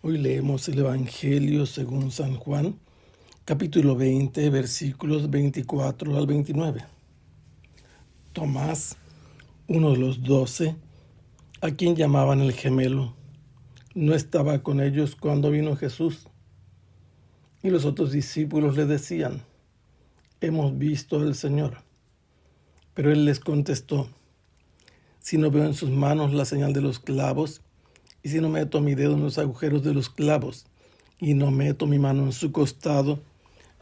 Hoy leemos el Evangelio según San Juan, capítulo 20, versículos 24 al 29. Tomás, uno de los 12, a quien llamaban el gemelo, no estaba con ellos cuando vino Jesús. Y los otros discípulos le decían: hemos visto al Señor. Pero él les contestó: si no veo en sus manos la señal de los clavos, y si no meto mi dedo en los agujeros de los clavos, y no meto mi mano en su costado,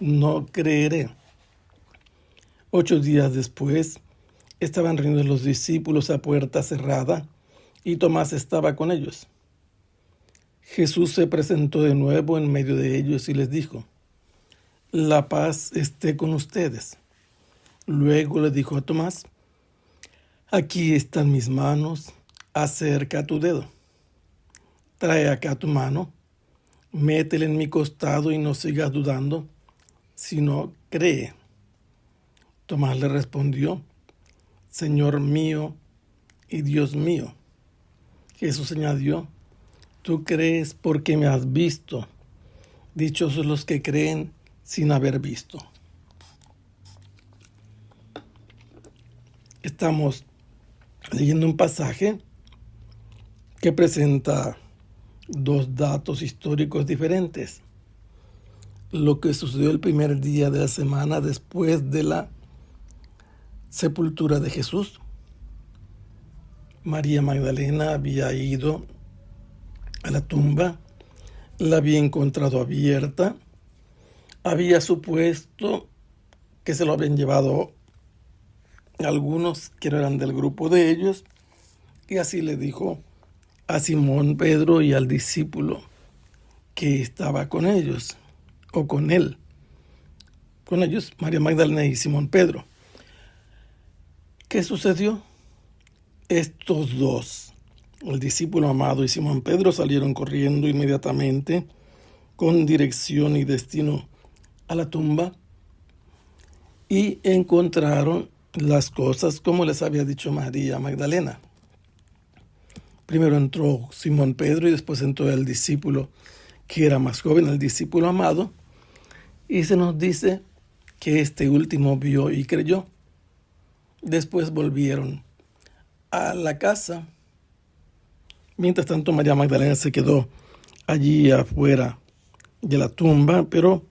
no creeré. 8 días después, estaban reunidos los discípulos a puerta cerrada, y Tomás estaba con ellos. Jesús se presentó de nuevo en medio de ellos y les dijo: la paz esté con ustedes. Luego le dijo a Tomás: aquí están mis manos, acerca tu dedo. Trae acá tu mano, métele en mi costado y no sigas dudando, sino cree. Tomás le respondió: Señor mío y Dios mío. Jesús añadió: tú crees porque me has visto. Dichosos los que creen sin haber visto. Estamos leyendo un pasaje que presenta dos datos históricos diferentes. Lo que sucedió el primer día de la semana después de la sepultura de Jesús. María Magdalena había ido a la tumba, la había encontrado abierta, había supuesto que se lo habían llevado algunos que no eran del grupo de ellos, y así le dijo a Simón Pedro y al discípulo que estaba con ellos, o con él, con ellos, María Magdalena y Simón Pedro. ¿Qué sucedió? Estos dos, el discípulo amado y Simón Pedro, salieron corriendo inmediatamente con dirección y destino a la tumba y encontraron las cosas como les había dicho María Magdalena. Primero entró Simón Pedro y después entró el discípulo que era más joven, el discípulo amado, y se nos dice que este último vio y creyó. Después volvieron a la casa. Mientras tanto, María Magdalena se quedó allí afuera de la tumba, pero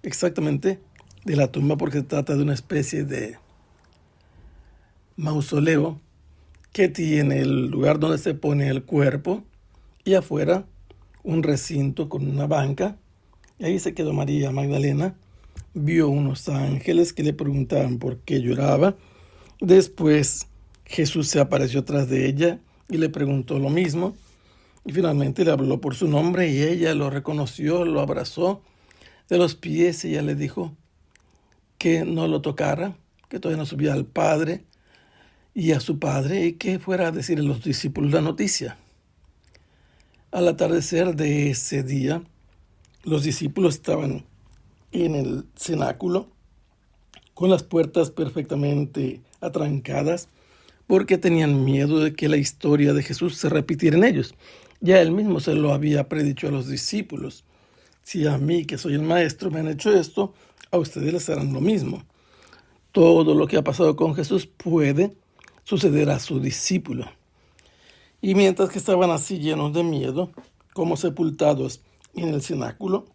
exactamente de la tumba porque se trata de una especie de mausoleo que tiene el lugar donde se pone el cuerpo y afuera un recinto con una banca. Y ahí se quedó María Magdalena. Vio unos ángeles que le preguntaban por qué lloraba. Después Jesús se apareció tras de ella y le preguntó lo mismo. Y finalmente le habló por su nombre y ella lo reconoció, lo abrazó de los pies y ella le dijo que no lo tocara, que todavía no subía al Padre y a su Padre y que fuera a decirle a los discípulos la noticia. Al atardecer de ese día, los discípulos estaban en el cenáculo con las puertas perfectamente atrancadas porque tenían miedo de que la historia de Jesús se repitiera en ellos. Ya él mismo se lo había predicho a los discípulos: si a mí, que soy el maestro, me han hecho esto, a ustedes les harán lo mismo. Todo lo que ha pasado con Jesús puede suceder a su discípulo. Y mientras que estaban así llenos de miedo, como sepultados en el cenáculo,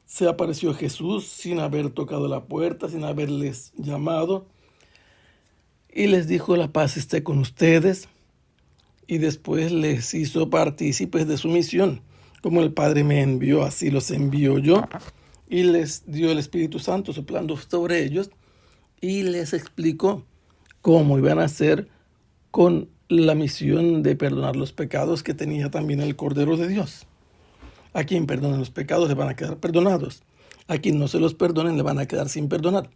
se apareció Jesús sin haber tocado la puerta, sin haberles llamado, y les dijo: la paz esté con ustedes. Y después les hizo partícipes de su misión. Como el Padre me envió, así los envío yo. Y les dio el Espíritu Santo soplando sobre ellos y les explicó cómo iban a hacer con la misión de perdonar los pecados que tenía también el Cordero de Dios. A quien perdonen los pecados le van a quedar perdonados. A quien no se los perdonen le van a quedar sin perdonar.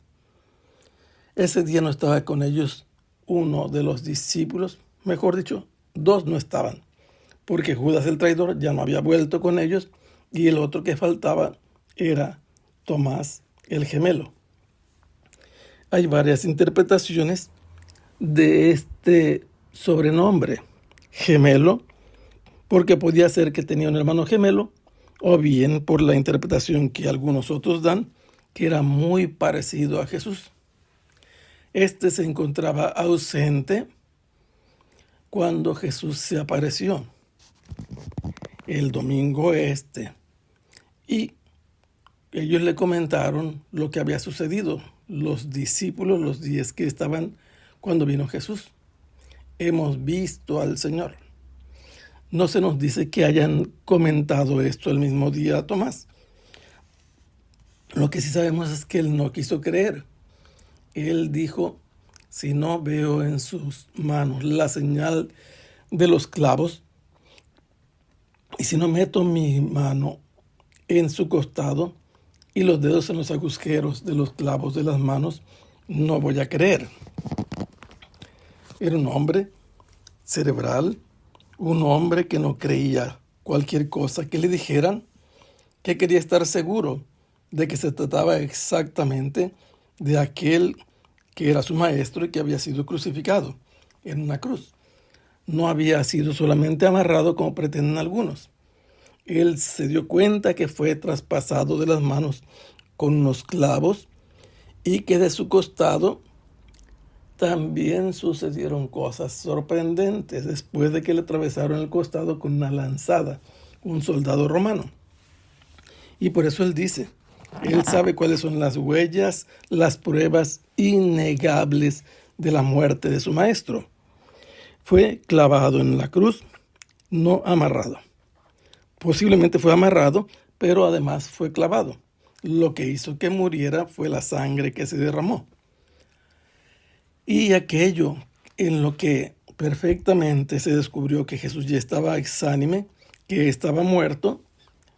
Ese día no estaba con ellos uno de los discípulos, mejor dicho, dos no estaban, porque Judas el traidor ya no había vuelto con ellos y el otro que faltaba era Tomás el gemelo. Hay varias interpretaciones de este sobrenombre, gemelo, porque podía ser que tenía un hermano gemelo, o bien por la interpretación que algunos otros dan, que era muy parecido a Jesús. Este se encontraba ausente cuando Jesús se apareció el domingo y ellos le comentaron lo que había sucedido, los discípulos, los 10 que estaban cuando vino Jesús. Hemos visto al Señor. No se nos dice que hayan comentado esto el mismo día a Tomás. Lo que sí sabemos es que él no quiso creer. Él dijo, si no veo en sus manos la señal de los clavos, y si no meto mi mano en su costado y los dedos en los agujeros de los clavos de las manos, no voy a creer. Era un hombre cerebral, un hombre que no creía cualquier cosa que le dijeran, que quería estar seguro de que se trataba exactamente de aquel que era su maestro y que había sido crucificado en una cruz. No había sido solamente amarrado como pretenden algunos. Él se dio cuenta que fue traspasado de las manos con unos clavos y que de su costado también sucedieron cosas sorprendentes después de que le atravesaron el costado con una lanzada, un soldado romano. Y por eso él dice, él sabe cuáles son las huellas, las pruebas innegables de la muerte de su maestro. Fue clavado en la cruz, no amarrado. Posiblemente fue amarrado, pero además fue clavado. Lo que hizo que muriera fue la sangre que se derramó. Y aquello en lo que perfectamente se descubrió que Jesús ya estaba exánime, que estaba muerto,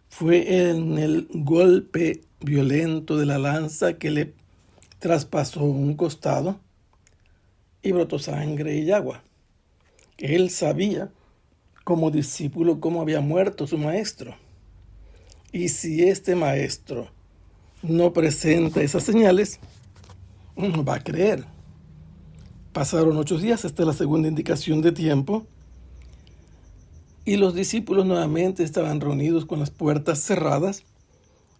fue en el golpe violento de la lanza que le traspasó un costado y brotó sangre y agua. Él sabía como discípulo cómo había muerto su maestro. Y si este maestro no presenta esas señales, no va a creer. Pasaron 8 días, esta es la segunda indicación de tiempo, y los discípulos nuevamente estaban reunidos con las puertas cerradas,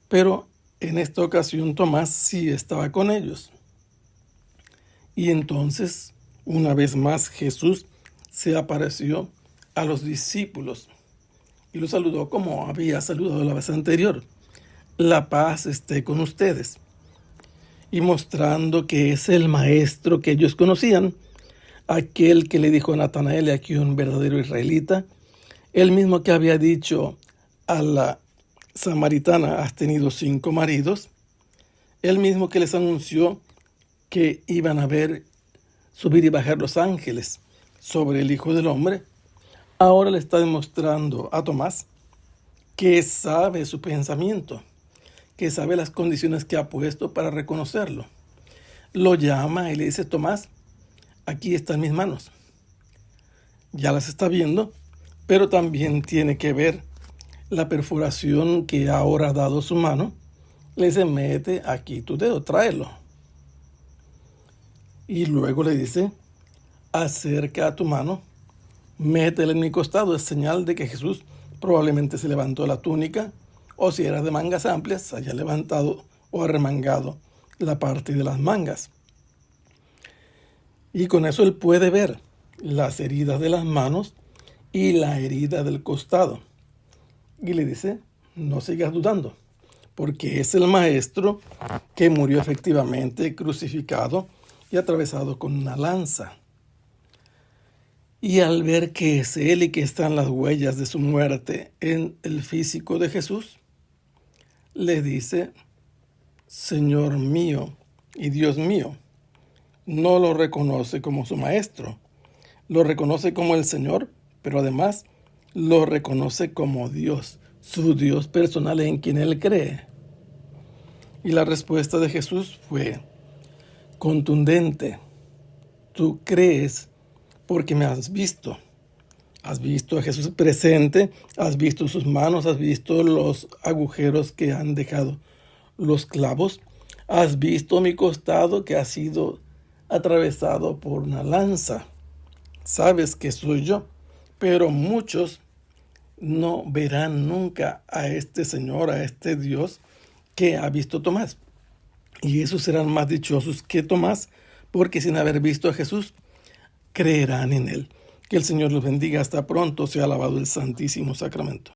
pero en esta ocasión Tomás sí estaba con ellos. Y entonces, una vez más, Jesús se apareció a los discípulos y los saludó como había saludado la vez anterior. La paz esté con ustedes. Y mostrando que es el maestro que ellos conocían, aquel que le dijo a Natanael, aquí un verdadero israelita, el mismo que había dicho a la samaritana, has tenido 5 maridos, el mismo que les anunció que iban a ver subir y bajar los ángeles sobre el Hijo del Hombre, ahora le está demostrando a Tomás que sabe su pensamiento, que sabe las condiciones que ha puesto para reconocerlo. Lo llama y le dice, Tomás, aquí están mis manos. Ya las está viendo, pero también tiene que ver la perforación que ahora ha dado su mano. Le dice, mete aquí tu dedo, tráelo. Y luego le dice, acerca a tu mano, métela en mi costado. Es señal de que Jesús probablemente se levantó la túnica, o si era de mangas amplias, haya levantado o arremangado la parte de las mangas. Y con eso él puede ver las heridas de las manos y la herida del costado. Y le dice, no sigas dudando, porque es el maestro que murió efectivamente crucificado y atravesado con una lanza. Y al ver que es él y que están las huellas de su muerte en el físico de Jesús, le dice, Señor mío y Dios mío. No lo reconoce como su maestro, lo reconoce como el Señor, pero además lo reconoce como Dios, su Dios personal en quien él cree. Y la respuesta de Jesús fue contundente. Tú crees porque me has visto. Has visto a Jesús presente, has visto sus manos, has visto los agujeros que han dejado los clavos, has visto mi costado que ha sido atravesado por una lanza. Sabes que soy yo, pero muchos no verán nunca a este Señor, a este Dios que ha visto Tomás. Y esos serán más dichosos que Tomás, porque sin haber visto a Jesús, creerán en él. Que el Señor los bendiga. Hasta pronto. Sea alabado el Santísimo Sacramento.